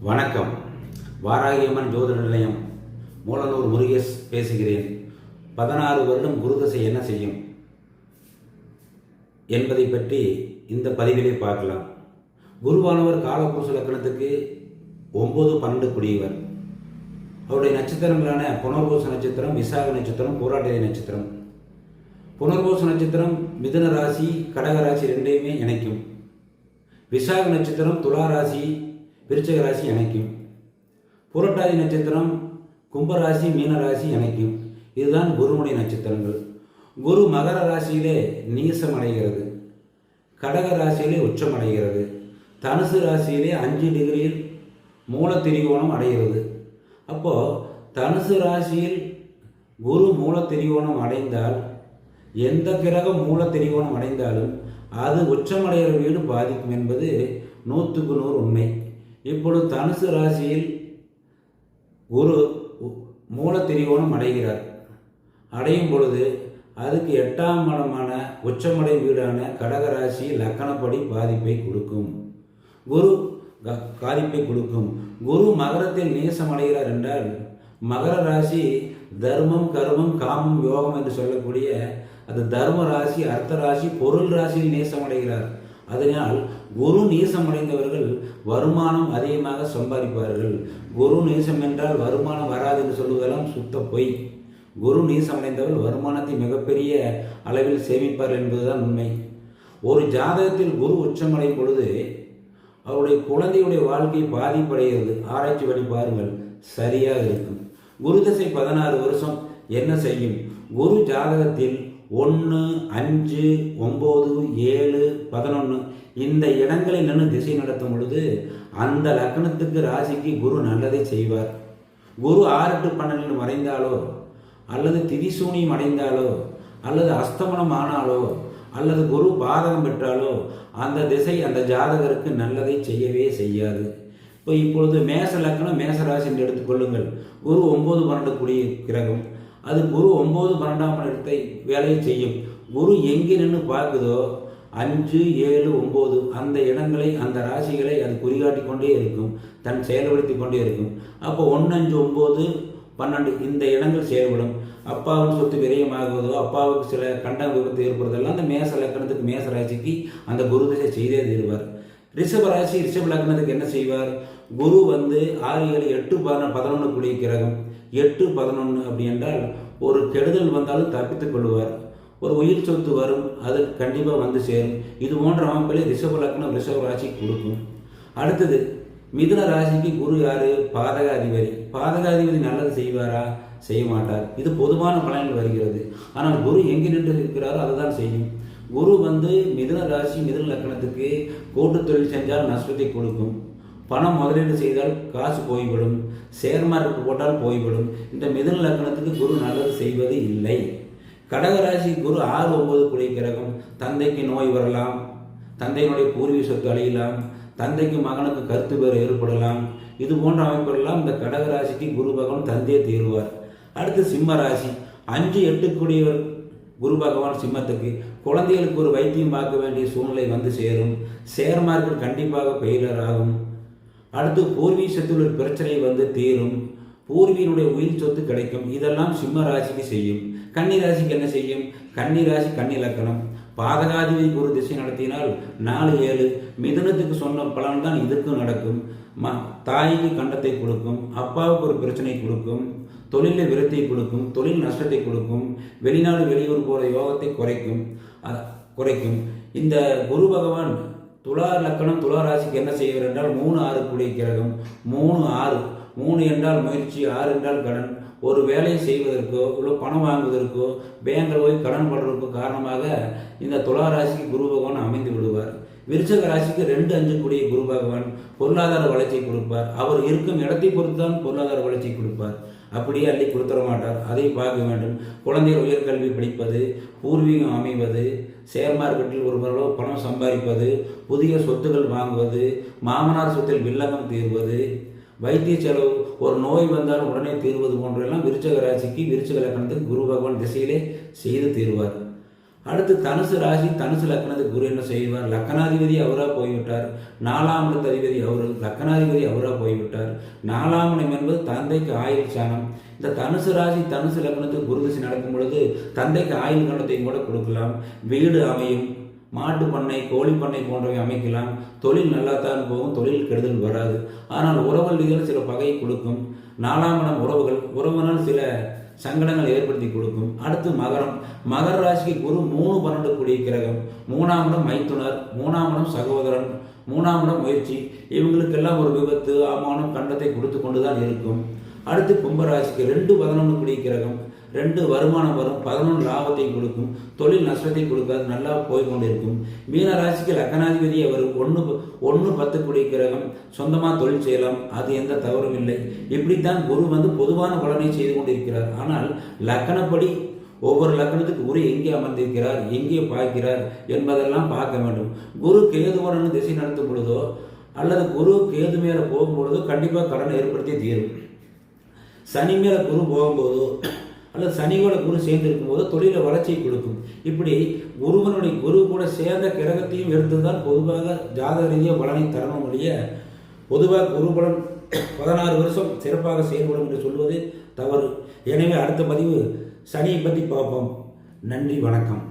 வணக்கம். வாராகியம்மன் ஜோதிட நிலையம் மூலனூர் முருகேஷ் பேசுகிறேன். 16 வருடம் குருதசை என்ன செய்யும் என்பதை பற்றி இந்த பதிவிலே பார்க்கலாம். குருவானவர் காலபுருஷ லக்னத்துக்கு 9, 12 குடியவர். அவருடைய நட்சத்திரங்களான புனர்பூச நட்சத்திரம், விசாக நட்சத்திரம், பூராட்டாதி நட்சத்திரம். புனர்பூச நட்சத்திரம் மிதுன ராசி, கடக ராசி ரெண்டையுமே இணைக்கும். விசாக நட்சத்திரம் துலா ராசி, விருச்சிக ராசி இணைக்கும். புரட்டாதி நட்சத்திரம் கும்பராசி, மீன ராசி இணைக்கும். இதுதான் குருமுனை நட்சத்திரங்கள். குரு மகர ராசியிலே நீசம் அடைகிறது, கடக ராசியிலே உச்சம் அடைகிறது, தனுசு ராசியிலே 5 டிகிரியில் மூல திரிகோணம் அடைகிறது. அப்போ தனுசு ராசியில் குரு மூல திரிகோணம் அடைந்தால், எந்த கிரகம் மூல திரிகோணம் அடைந்தாலும் அது உச்சமடைகிற வீடு பாதிக்கும் என்பது 100க்கு 100 உண்மை. இப்பொழுது தனுசு ராசியில் குரு மூல திரிகோணம் அடைகிறார். அடையும் பொழுது அதுக்கு 8ஆம் இடமான உச்சமடை வீடான கடகராசி லக்கணப்படி பாதிப்பை கொடுக்கும். குரு பாதிப்பை கொடுக்கும். குரு மகரத்தில் நேசம் அடைகிறார் என்றால், மகர ராசி தர்மம், கர்மம், காமம், யோகம் என்று சொல்லக்கூடிய அது தர்ம ராசி, அர்த்த ராசி, பொருள் ராசியில் நேசம் அடைகிறார். அதனால் குரு நீசம் அடைந்தவர்கள் வருமானம் அதிகமாக சம்பாதிப்பார்கள். குரு நீசம் என்றால் வருமானம் வராது என்று சொல்லுவதெல்லாம் சுத்த பொய். குரு நீசம் அடைந்தவர்கள் வருமானத்தை மிகப்பெரிய அளவில் சேமிப்பார்கள் என்பதுதான் உண்மை. ஒரு ஜாதகத்தில் குரு உச்சமடையும் பொழுது அவருடைய குழந்தையுடைய வாழ்க்கை பாதிப்படைகிறது. ஆராய்ச்சி பண்ணி பாருங்கள், சரியாக இருக்கும். குரு தசை 16 வருஷம் என்ன செய்யும்? குரு ஜாதகத்தில் 1, 5, 9, 7, 11 இந்த இடங்களில் நின்று திசை நடத்தும் பொழுது அந்த லக்னத்துக்கு ராசிக்கு குரு நல்லதை செய்வார். குரு 6, 8, 12 மறைந்தாலோ, அல்லது திதிசூனியம் அடைந்தாலோ, அல்லது அஸ்தமனம் ஆனாலோ, அல்லது குரு பாதகம் பெற்றாலோ அந்த திசை அந்த ஜாதகருக்கு நல்லதை செய்யவே செய்யாது. இப்பொழுது மேச லக்னம், மேச ராசி என்று எடுத்துக்கொள்ளுங்கள். குரு 9, 12 கூடிய கிரகம். அது குரு 9, 12ஆம் இடத்தை வேலையை செய்யும். குரு எங்கே நின்று பார்க்குதோ 5, 7, 9 அந்த இடங்களை, அந்த ராசிகளை அது குறிகாட்டி கொண்டே இருக்கும், தன் செயல்படுத்தி கொண்டே இருக்கும். அப்போ 1, 5, 9, 12 இந்த இடங்கள் செயல்படும். அப்பாவின் சொத்து விரயமாகுவதோ, அப்பாவுக்கு சில கண்ட விபத்து ஏற்படுறதெல்லாம் அந்த மேச லக்னத்துக்கு, மேச ராசிக்கு அந்த குரு திசை செய்தே தீர்வார். ரிஷப ராசி, ரிஷப லக்னத்துக்கு என்ன செய்வார்? குரு 6, 7, 8, 11 கூடிய கிரகம். 8, 11 அப்படி என்றால் ஒரு கெடுதல் வந்தாலும் தப்பித்துக் கொள்வார். ஒரு உயிர் சொத்து வரும், அது கண்டிப்பாக வந்து சேரும். இது போன்ற அமைப்பிலே ரிஷப லக்னம், ரிஷப ராசி கொடுக்கும். அடுத்தது மிதுன ராசிக்கு குரு யாரு? பாதகாதிபதி. பாதகாதிபதி நல்லது செய்வாரா? செய்ய மாட்டார். இது பொதுவான பலன்கள் வருகிறது. ஆனால் குரு எங்கே நின்று இருக்கிறாரோ அதுதான் செய்யும். குரு மிதுன ராசி, மிதுன லக்னத்துக்கு கூட்டு தொழில் செஞ்சால் நஷ்டத்தை கொடுக்கும். பணம் முதலீடு செய்தால் காசு போய்விடும். ஷேர் மார்க்கெட் போட்டால் போய்விடும். இந்த மிதுன லக்னத்துக்கு குரு நல்லது செய்வது இல்லை. கடகராசி குரு 6, 9 கூடிய கிரகம். தந்தைக்கு நோய் வரலாம், தந்தையினுடைய பூர்வீக சொத்து அழியலாம், தந்தைக்கு மகனுக்கு கருத்து வேறு ஏற்படலாம். இது போன்ற அமைப்புகளெல்லாம் இந்த கடகராசிக்கு குரு பகவான் தந்தையை தீர்வார். அடுத்து சிம்ம ராசி 5, 8 கூடியவர் குரு பகவான் சிம்மத்துக்கு. குழந்தைகளுக்கு ஒரு வைத்தியம் பார்க்க வேண்டிய சூழ்நிலை வந்து சேரும். ஷேர் மார்க்கெட் கண்டிப்பாக பெயிலர் ஆகும். அடுத்து பூர்வீகத்தில் ஒரு பிரச்சனை தீரும். பூர்வீனுடைய உயிர் சொத்து கிடைக்கும். இதெல்லாம் சிம்ம ராசிக்கு செய்யும். கன்னி ராசிக்கு என்ன செய்யும்? கன்னி ராசி, கன்னி லக்கணம். பாதகாதிபதி குரு திசை நடத்தினால் 4, 7 மிதுனத்துக்கு சொன்ன பலன் தான் இதுக்கும் நடக்கும். தாய்க்கு கண்டத்தை கொடுக்கும், அப்பாவுக்கு ஒரு பிரச்சனை கொடுக்கும், தொழிலில் விரத்தியை கொடுக்கும், தொழில் நஷ்டத்தை கொடுக்கும், வெளிநாடு வெளியூர் போகிற யோகத்தை குறைக்கும். இந்த குரு பகவான் துலா லக்கணம், துலா ராசிக்கு என்ன செய்வார் என்றால் 3, 6 கூடிய கிரகம். 3, 6 3 என்றால் முயற்சி, 6 என்றால் கடன். ஒரு வேலையை செய்வதற்கோ, இல்லை பணம் வாங்குவதற்கோ, பேங்கில் போய் கடன் படுறதுக்கோ காரணமாக இந்த துலா ராசிக்கு குரு பகவான் அமைந்து விடுவார். விருச்சிக ராசிக்கு 2, 5 கூடிய குரு பகவான் பொருளாதார வளர்ச்சியை கொடுப்பார். அவர் இருக்கும் இடத்தை பொறுத்து தான் பொருளாதார வளர்ச்சியை கொடுப்பார். அப்படியே அள்ளி கொடுத்துட மாட்டார். அதை பார்க்க வேண்டும். குழந்தைகள் உயர்கல்வி படிப்பது, பூர்வீகம் அமைவது, ஷேர் மார்க்கெட்டில் ஒரு பணம் சம்பாதிப்பது, புதிய சொத்துக்கள் வாங்குவது, மாமனார் சொத்தில் வில்லங்கம் தீர்வது, வைத்திய செலவு, ஒரு நோய் வந்தாலும் உடனே தீர்வது போன்றெல்லாம் விருச்சிக ராசிக்கு, விருச்சிக லக்னத்துக்கு குரு பகவான் திசையிலே செய்து தீர்வார். அடுத்து தனுசு ராசி தனுசு லக்னத்துக்கு குரு என்ன செய்வார்? லக்னாதிபதி அவராக போய்விட்டார். 4ஆம் இடத்து அதிபதி அவர், லக்னாதிபதி அவராக போய்விட்டார். 4ஆம் இடம் என்பது தந்தைக்கு ஆயுள் சாணம். இந்த தனுசு ராசி தனுசு லக்னத்துக்கு குரு திசை நடக்கும் பொழுது தந்தைக்கு ஆயுள் கணத்தையும் கூட கொடுக்கலாம். வீடு அமையும், மாட்டு பண்ணை, கோழி பண்ணை போன்றவை அமைக்கலாம். தொழில் நல்லா தான் போகும், தொழில் கெடுதல் வராது. ஆனால் உறவுகள் சில பகையை கொடுக்கும். 4ஆம் இடம் உறவுனால் சில சங்கடங்கள் ஏற்படுத்தி கொடுக்கும். அடுத்து மகரம். மகர ராசிக்கு குரு 3-12 கூடிய கிரகம். 3ஆம் இடம் மைத்துனர், 3ஆம் இடம் சகோதரன், 3ஆம் இடம் முயற்சி. இவங்களுக்கெல்லாம் ஒரு விபத்து, அவமானம், கண்டத்தை கொடுத்து கொண்டுதான் இருக்கும். அடுத்து கும்பராசிக்கு 2-11 கூடிய கிரகம். 2 வருமானம் வரும், 11 லாபத்தை கொடுக்கும், தொழில் நஷ்டத்தை கொடுக்காது, நல்லா போய்கொண்டிருக்கும். மீன ராசிக்கு லக்னாதிபதி அவர் 1-10 கூடிய கிரகம். சொந்தமாக தொழில் செய்யலாம், அது எந்த தவறும் இல்லை. இப்படித்தான் குரு பொதுவான பலனை செய்து கொண்டிருக்கிறார். ஆனால் லக்கணப்படி ஒவ்வொரு லக்கணத்துக்கு குரு எங்கே அமர்ந்திருக்கிறார், எங்கே பார்க்கிறார் என்பதெல்லாம் பார்க்க வேண்டும். குரு கேதுவுடன் திசை நடத்தும் பொழுதோ அல்லது குரு கேது மேலே போகும்பொழுதோ கண்டிப்பாக கடனை ஏற்படுத்தி தீரும். சனி மேலே குரு போகும்போதோ அல்லது சனியோட குரு சேர்ந்து இருக்கும்போது தொழிலை வளர்ச்சியை கொடுக்கும். இப்படி குரு கூட சேர்ந்த கிரகத்தையும் எடுத்துதான் பொதுவாக ஜாதக ரீதியாக பலனை தரணும் ஒழிய பொதுவாக குரு பலன் 16 வருஷம் சிறப்பாக செயல்படும் என்று சொல்வது தவறு. எனவே அடுத்த பதிவு சனியை பற்றி பார்ப்போம். நன்றி, வணக்கம்.